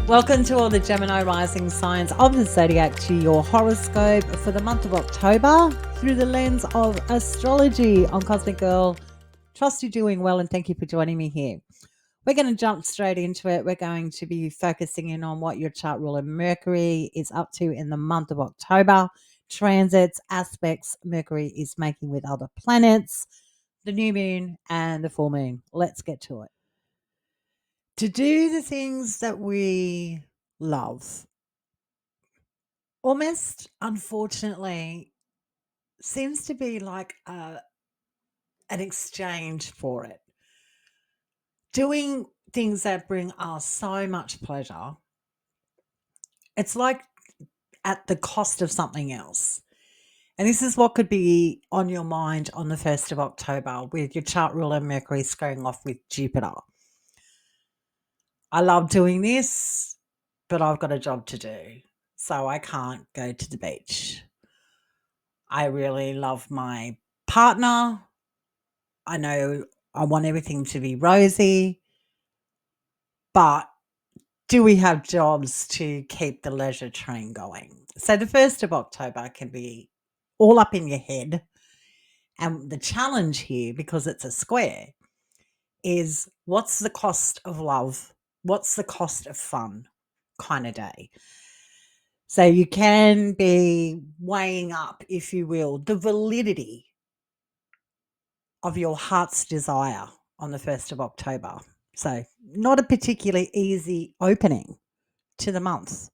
Welcome to all the Gemini rising signs of the zodiac to your horoscope for the month of October through the lens of astrology. I'm Cosmic Girl. Trust you're doing well and thank you for joining me here. We're going to jump straight into it. We're going to be focusing in on what your chart ruler Mercury is up to in the month of October. Transits, aspects Mercury is making with other planets, the new moon and the full moon. Let's get to it. To do the things that we love, almost unfortunately, seems to be like an exchange for it. Doing things that bring us so much pleasure, it's like at the cost of something else. And this is what could be on your mind on the 1st of October with your chart ruler Mercury squaring off with Jupiter. I love doing this, but I've got a job to do, so I can't go to the beach. I really love my partner. I know I want everything to be rosy, but do we have jobs to keep the leisure train going? So the 1st of October can be all up in your head. And the challenge here, because it's a square, is what's the cost of love? What's the cost of fun kind of day? So you can be weighing up, if you will, the validity of your heart's desire on the 1st of October. So not a particularly easy opening to the month.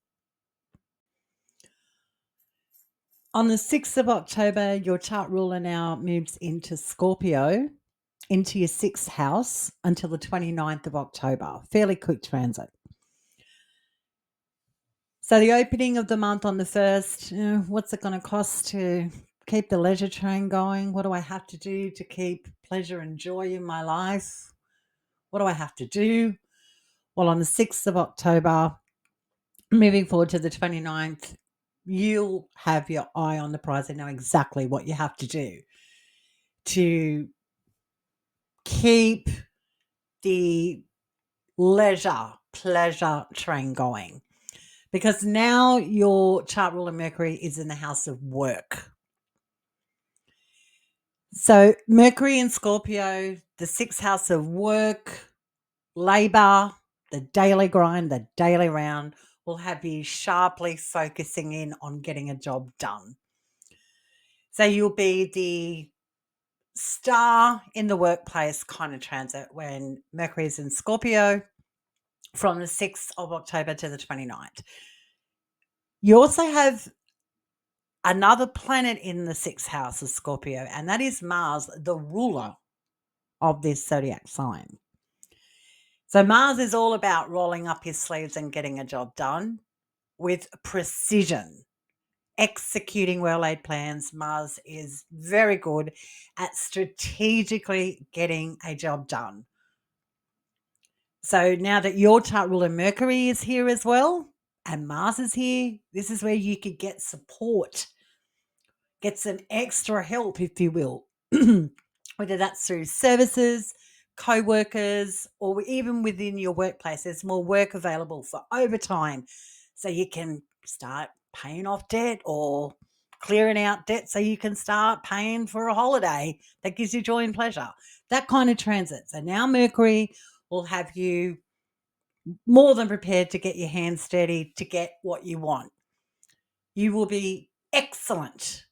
On the 6th of October, your chart ruler now moves into Scorpio, into your 6th house until the 29th of October. Fairly quick transit. So the opening of the month on the 1st, what's it going to cost to keep the leisure train going? What do I have to do to keep pleasure and joy in my life? What do I have to do? Well, on the 6th of October, moving forward to the 29th, you'll have your eye on the prize and know exactly what you have to do to keep the pleasure train going. Because now your chart ruler Mercury is in the house of work. So Mercury in Scorpio, the 6th house of work, labor, the daily grind, the daily round, will have you sharply focusing in on getting a job done. So you'll be the star in the workplace kind of transit when Mercury is in Scorpio from the 6th of October to the 29th. You also have another planet in the 6th house of Scorpio, and that is Mars, the ruler of this zodiac sign. So Mars is all about rolling up his sleeves and getting a job done with precision, executing well-laid plans. Mars is very good at strategically getting a job done. So now that your chart ruler Mercury is here as well, and Mars is here, this is where you could get support, get some extra help, if you will, whether that's through services, co-workers, or even within your workplace. There's more work available for overtime, so you can start paying off debt or clearing out debt so you can start paying for a holiday that gives you joy and pleasure. That kind of transit. So now Mercury will have you more than prepared to get your hands dirty to get what you want. You will be excellent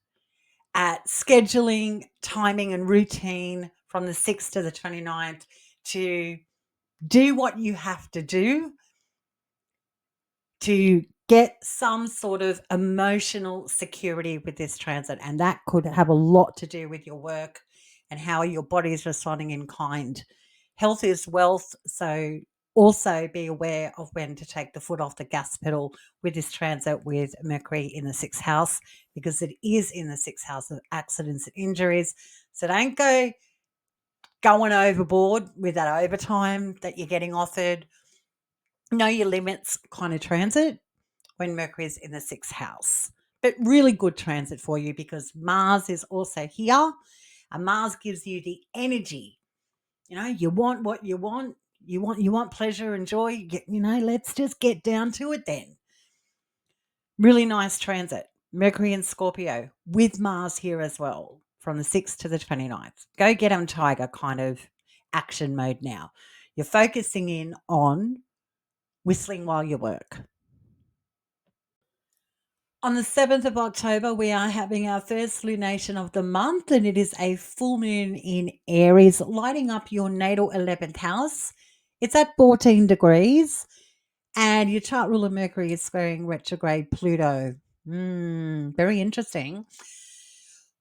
at scheduling, timing, and routine from the 6th to the 29th to do what you have to do to get some sort of emotional security with this transit. And that could have a lot to do with your work and how your body is responding in kind. Health is wealth, so also be aware of when to take the foot off the gas pedal with this transit with Mercury in the 6th house, because it is in the 6th house of accidents and injuries. So don't go going overboard with that overtime that you're getting offered. Know your limits kind of transit when Mercury is in the 6th house. But really good transit for you because Mars is also here, and Mars gives you the energy. You know, you want what you want, You want pleasure and joy, let's just get down to it then. Really nice transit. Mercury and Scorpio with Mars here as well from the 6th to the 29th. Go get 'em, Tiger kind of action mode now. You're focusing in on whistling while you work. On the 7th of October, we are having our first lunation of the month, and it is a full moon in Aries, lighting up your natal 11th house. It's at 14 degrees, and your chart ruler Mercury is squaring retrograde Pluto. Very interesting.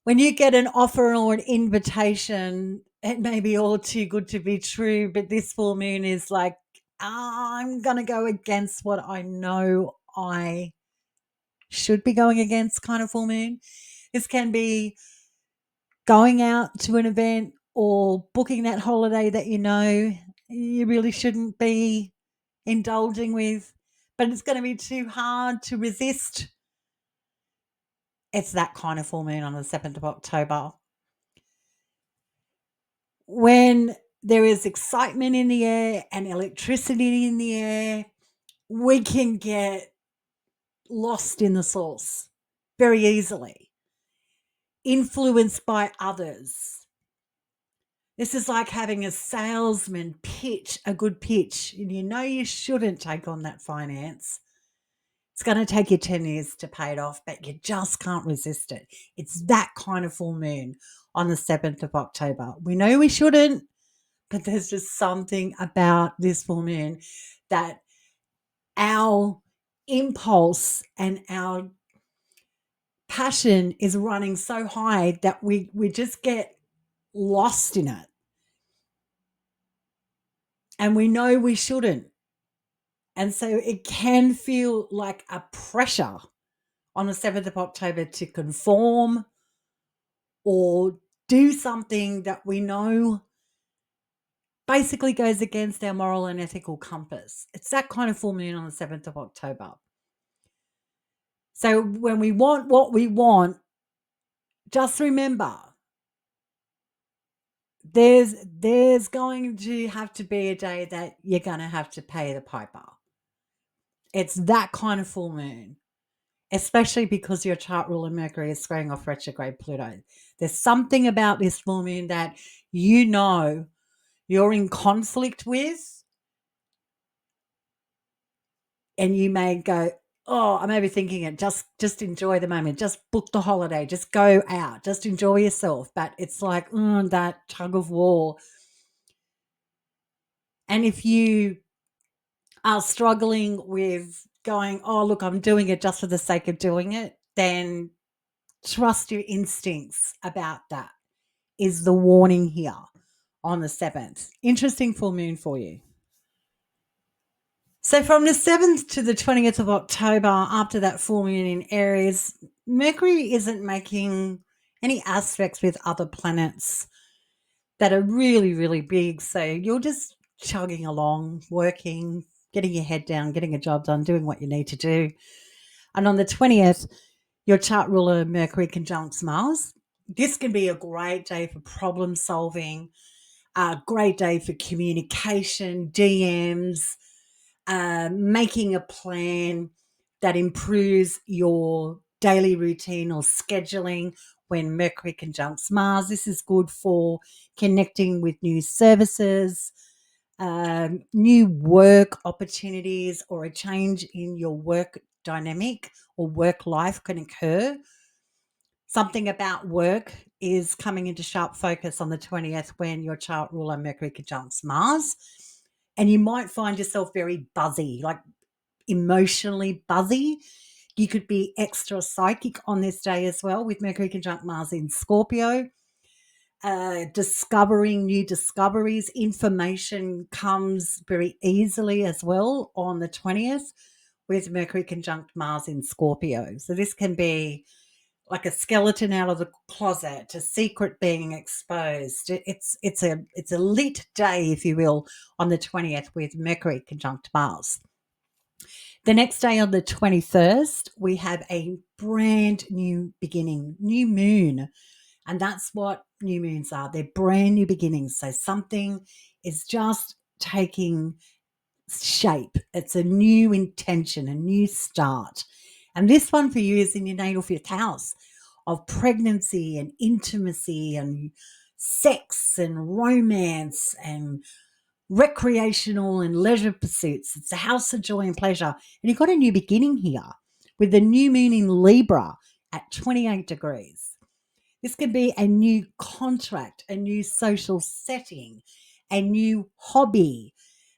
When you get an offer or an invitation, it may be all too good to be true, but this full moon is like, I'm going to go against what I know I should be going against kind of full moon. This can be going out to an event or booking that holiday that you really shouldn't be indulging with, but it's going to be too hard to resist. It's that kind of full moon on the 7th of October. When there is excitement in the air and electricity in the air, we can get lost in the sauce very easily, influenced by others. This is like having a salesman pitch a good pitch, and you shouldn't take on that finance. It's going to take you 10 years to pay it off, but you just can't resist it. It's that kind of full moon on the 7th of October. We know we shouldn't, but there's just something about this full moon that our impulse and our passion is running so high that we just get lost in it. And we know we shouldn't. And so it can feel like a pressure on the 7th of October to conform or do something that we know basically goes against our moral and ethical compass. It's that kind of full moon on the 7th of October. So when we want what we want, just remember there's going to have to be a day that you're going to have to pay the piper. It's that kind of full moon, especially because your chart ruler Mercury is squaring off retrograde Pluto. There's something about this full moon that you're in conflict with, and you may go, oh, I'm overthinking it. Just enjoy the moment. Just book the holiday. Just go out. Just enjoy yourself. But it's like that tug of war. And if you are struggling with going, oh, look, I'm doing it just for the sake of doing it, then trust your instincts about that is the warning here on the 7th. Interesting full moon for you. So from the 7th to the 20th of October, after that full moon in Aries, Mercury isn't making any aspects with other planets that are really, really big. So you're just chugging along, working, getting your head down, getting a job done, doing what you need to do. And on the 20th, your chart ruler Mercury conjuncts Mars. This can be a great day for problem solving, a great day for communication, DMs, making a plan that improves your daily routine or scheduling when Mercury conjuncts Mars. This is good for connecting with new services, new work opportunities, or a change in your work dynamic or work life can occur. Something about work is coming into sharp focus on the 20th when your chart ruler Mercury conjuncts Mars. And you might find yourself very buzzy, like emotionally buzzy. You could be extra psychic on this day as well with Mercury conjunct Mars in Scorpio. Discovering new discoveries. Information comes very easily as well on the 20th with Mercury conjunct Mars in Scorpio. So this can be like a skeleton out of the closet, a secret being exposed. It's a lit day, if you will, on the 20th with Mercury conjunct Mars. The next day on the 21st, we have a brand new beginning, new moon. And that's what new moons are. They're brand new beginnings. So something is just taking shape. It's a new intention, a new start. And this one for you is in your natal fifth house of pregnancy and intimacy and sex and romance and recreational and leisure pursuits. It's a house of joy and pleasure. And you've got a new beginning here with the new moon in Libra at 28 degrees. This could be a new contract, a new social setting, a new hobby.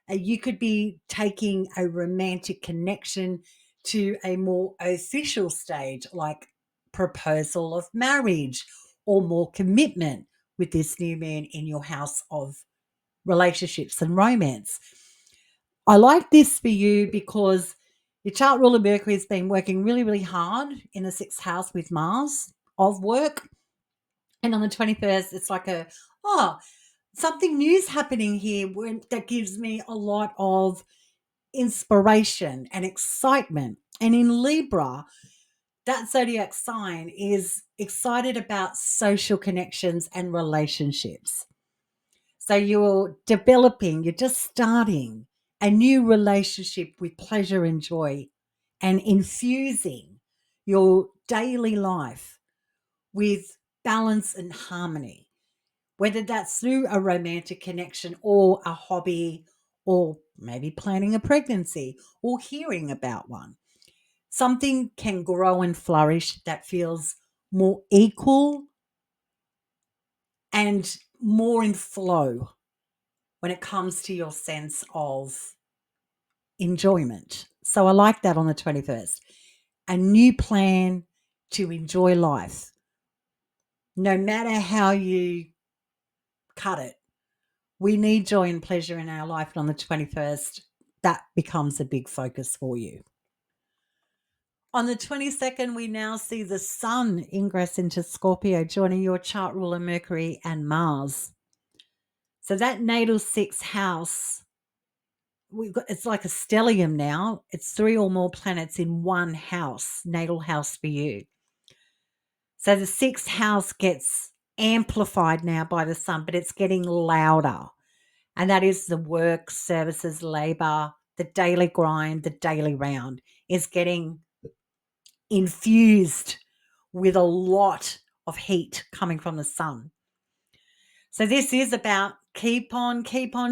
You could be taking a romantic connection to a more official stage, like proposal of marriage or more commitment with this new moon in your house of relationships and romance. I like this for you because your chart ruler Mercury has been working really, really hard in the sixth house with Mars of work. And on the 21st, it's like something new's happening here that gives me a lot of inspiration and excitement. And in Libra, that zodiac sign is excited about social connections and relationships. So you're developing, you're just starting a new relationship with pleasure and joy and infusing your daily life with balance and harmony, whether that's through a romantic connection or a hobby or maybe planning a pregnancy or hearing about one. Something can grow and flourish that feels more equal and more in flow when it comes to your sense of enjoyment. So I like that on the 21st. A new plan to enjoy life. No matter how you cut it, we need joy and pleasure in our life. And on the 21st, that becomes a big focus for you. On the 22nd, we now see the sun ingress into Scorpio, joining your chart ruler Mercury and Mars. So that natal sixth house, it's like a stellium now. It's 3 or more planets in one house, natal house for you. So the sixth house gets amplified now by the sun, but it's getting louder. And that is the work, services, labor, the daily grind, the daily round is getting infused with a lot of heat coming from the sun. So this is about keep on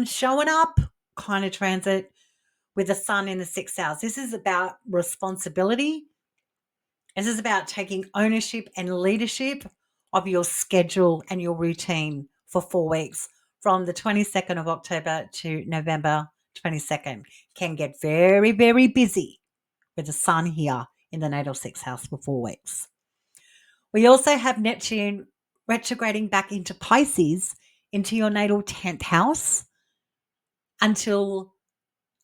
showing up kind of transit with the sun in the sixth house. This is about responsibility. This is about taking ownership and leadership of your schedule and your routine for 4 weeks from the 22nd of October to November 22nd. Can get very, very busy with the sun here in the natal sixth house for 4 weeks. We also have Neptune retrograding back into Pisces, into your natal 10th house until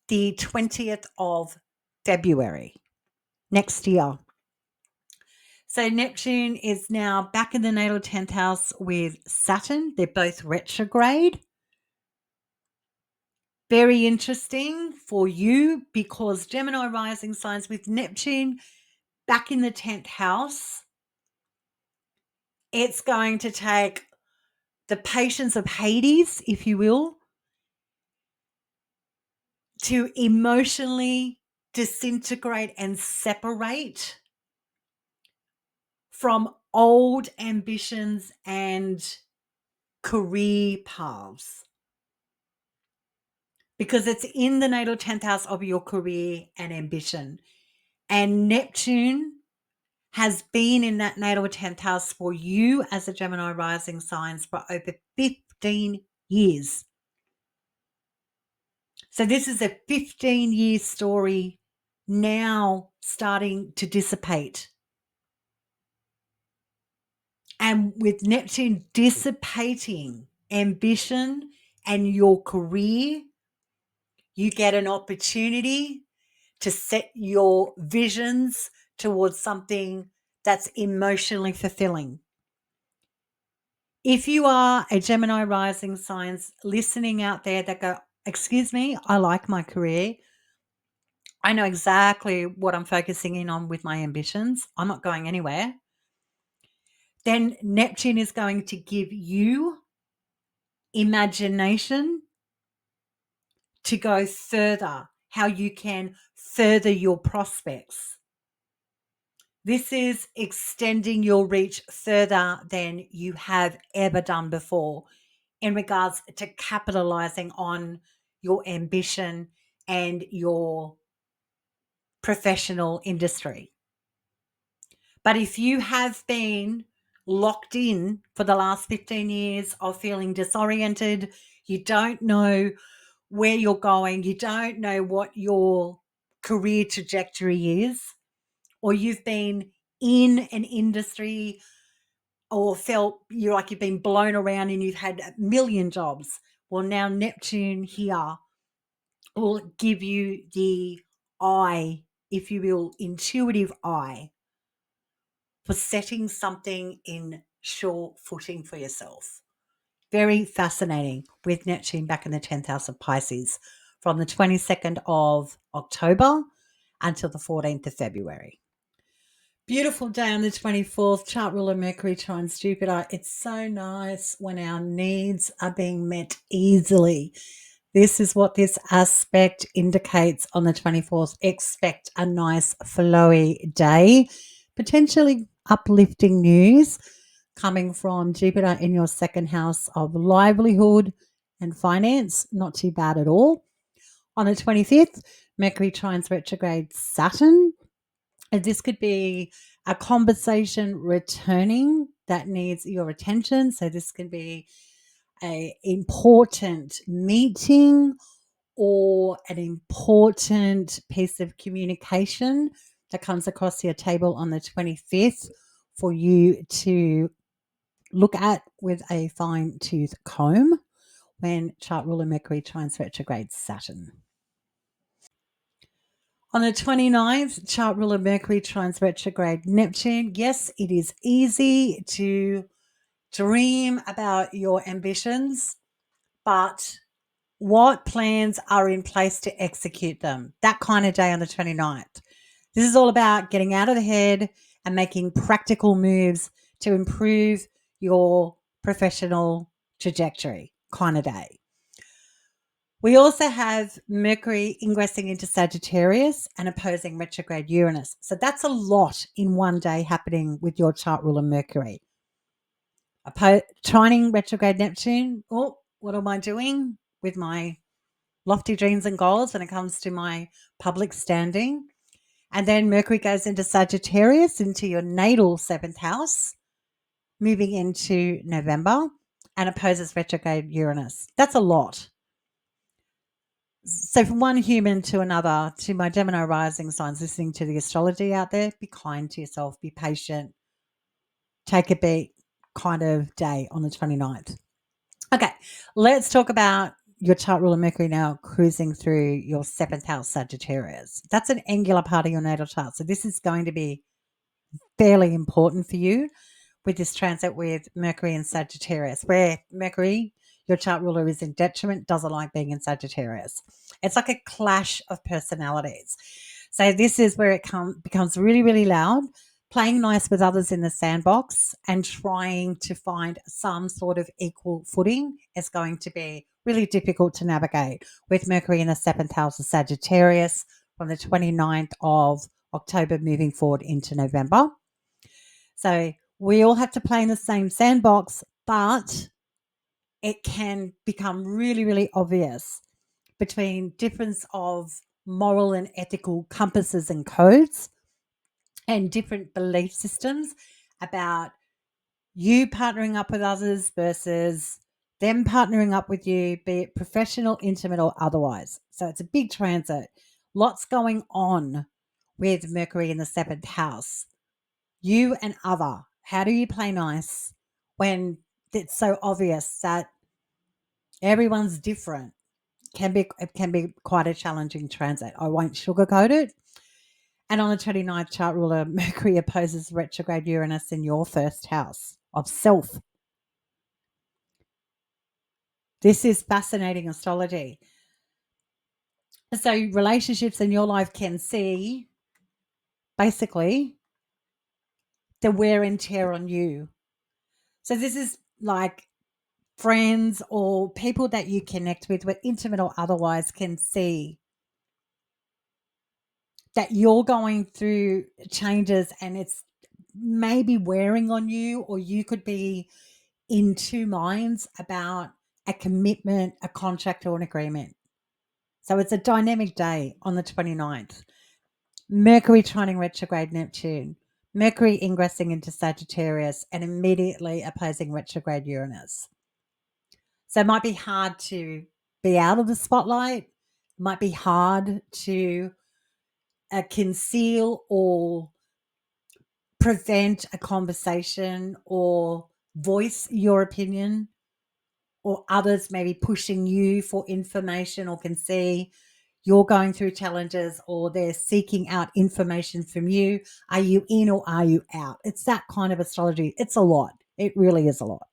the 20th of February next year. So Neptune is now back in the natal 10th house with Saturn. They're both retrograde. Very interesting for you because Gemini rising signs with Neptune back in the 10th house. It's going to take the patience of Hades, if you will, to emotionally disintegrate and separate from old ambitions and career paths, because it's in the natal 10th house of your career and ambition. And Neptune has been in that natal 10th house for you as a Gemini rising signs for over 15 years. So this is a 15-year story now starting to dissipate. And with Neptune dissipating ambition and your career, you get an opportunity to set your visions towards something that's emotionally fulfilling. If you are a Gemini rising signs listening out there that go, excuse me, I like my career. I know exactly what I'm focusing in on with my ambitions. I'm not going anywhere. Then Neptune is going to give you imagination to go further, how you can further your prospects. This is extending your reach further than you have ever done before in regards to capitalizing on your ambition and your professional industry. But if you have been locked in for the last 15 years of feeling disoriented, you don't know where you're going, you don't know what your career trajectory is, or you've been in an industry or felt you've been blown around and you've had a million jobs. Well, now Neptune here will give you the eye, if you will, intuitive eye for setting something in sure footing for yourself. Very fascinating with Neptune back in the 10th house of Pisces from the 22nd of October until the 14th of February. Beautiful day on the 24th, chart ruler Mercury trines Jupiter. It's so nice when our needs are being met easily. This is what this aspect indicates on the 24th. Expect a nice flowy day, potentially uplifting news coming from Jupiter in your second house of livelihood and finance. Not too bad at all. On the 25th, Mercury trines retrograde Saturn. And this could be a conversation returning that needs your attention. So this can be an important meeting or an important piece of communication that comes across your table on the 25th for you to look at with a fine tooth comb when chart ruler Mercury trines retrograde Saturn. On the 29th, chart ruler Mercury trines retrograde Neptune. Yes, it is easy to dream about your ambitions, but what plans are in place to execute them? That kind of day on the 29th. This is all about getting out of the head and making practical moves to improve your professional trajectory kind of day. We also have Mercury ingressing into Sagittarius and opposing retrograde Uranus. So that's a lot in one day happening with your chart ruler Mercury. Trining retrograde Neptune. Oh, what am I doing with my lofty dreams and goals when it comes to my public standing? And then Mercury goes into Sagittarius, into your natal seventh house, moving into November and opposes retrograde Uranus. That's a lot. So from one human to another, to my Gemini rising signs listening to the astrology out there, be kind to yourself, be patient, take a beat kind of day on the 29th. Okay, let's talk about your chart ruler Mercury now cruising through your seventh house Sagittarius. That's an angular part of your natal chart. So this is going to be fairly important for you with this transit with Mercury and Sagittarius, where Mercury, your chart ruler, is in detriment, doesn't like being in Sagittarius. It's like a clash of personalities. So this is where it becomes really, really loud, playing nice with others in the sandbox and trying to find some sort of equal footing is going to be really difficult to navigate with Mercury in the seventh house of Sagittarius from the 29th of October moving forward into November. So we all have to play in the same sandbox, but it can become really, really obvious between difference of moral and ethical compasses and codes and different belief systems about you partnering up with others versus them partnering up with you, be it professional, intimate, or otherwise. So it's a big transit. Lots going on with Mercury in the seventh house. You and other. How do you play nice when it's so obvious that everyone's different? It can be quite a challenging transit. I won't sugarcoat it. And on the 29th chart ruler, Mercury opposes retrograde Uranus in your first house of self. This is fascinating astrology. So relationships in your life can see basically the wear and tear on you. So this is like friends or people that you connect with, whether intimate or otherwise, can see that you're going through changes and it's maybe wearing on you, or you could be in two minds about a commitment, a contract, or an agreement. So it's a dynamic day on the 29th. Mercury trining retrograde Neptune, Mercury ingressing into Sagittarius and immediately opposing retrograde Uranus. So it might be hard to be out of the spotlight, it might be hard to conceal or prevent a conversation or voice your opinion, or others maybe pushing you for information or can see you're going through challenges or they're seeking out information from you. Are you in or are you out? It's that kind of astrology. It's a lot. It really is a lot.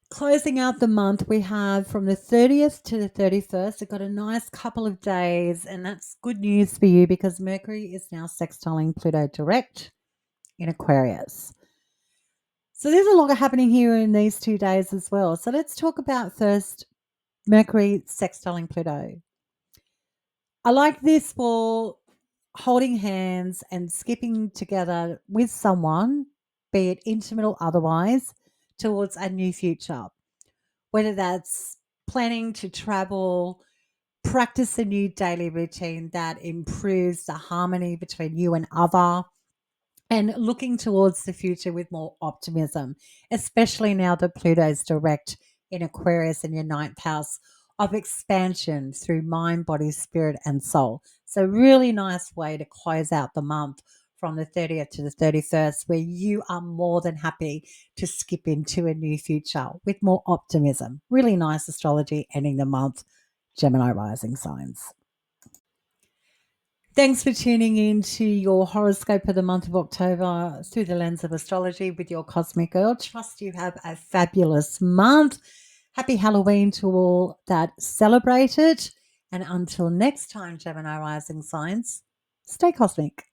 Closing out the month, we have from the 30th to the 31st. We've got a nice couple of days, and that's good news for you because Mercury is now sextiling Pluto direct in Aquarius. So there's a lot happening here in these 2 days as well. So let's talk about first Mercury sextiling Pluto. I like this for holding hands and skipping together with someone, be it intimate or otherwise, towards a new future. Whether that's planning to travel, practice a new daily routine that improves the harmony between you and other, and looking towards the future with more optimism, especially now that Pluto's direct in Aquarius in your ninth house of expansion through mind, body, spirit, and soul. So, really nice way to close out the month from the 30th to the 31st, where you are more than happy to skip into a new future with more optimism. Really nice astrology ending the month, Gemini rising signs. Thanks for tuning in to your horoscope for the month of October through the lens of astrology with your cosmic girl. Trust you have a fabulous month. Happy Halloween to all that celebrate it. And until next time, Gemini rising signs, stay cosmic.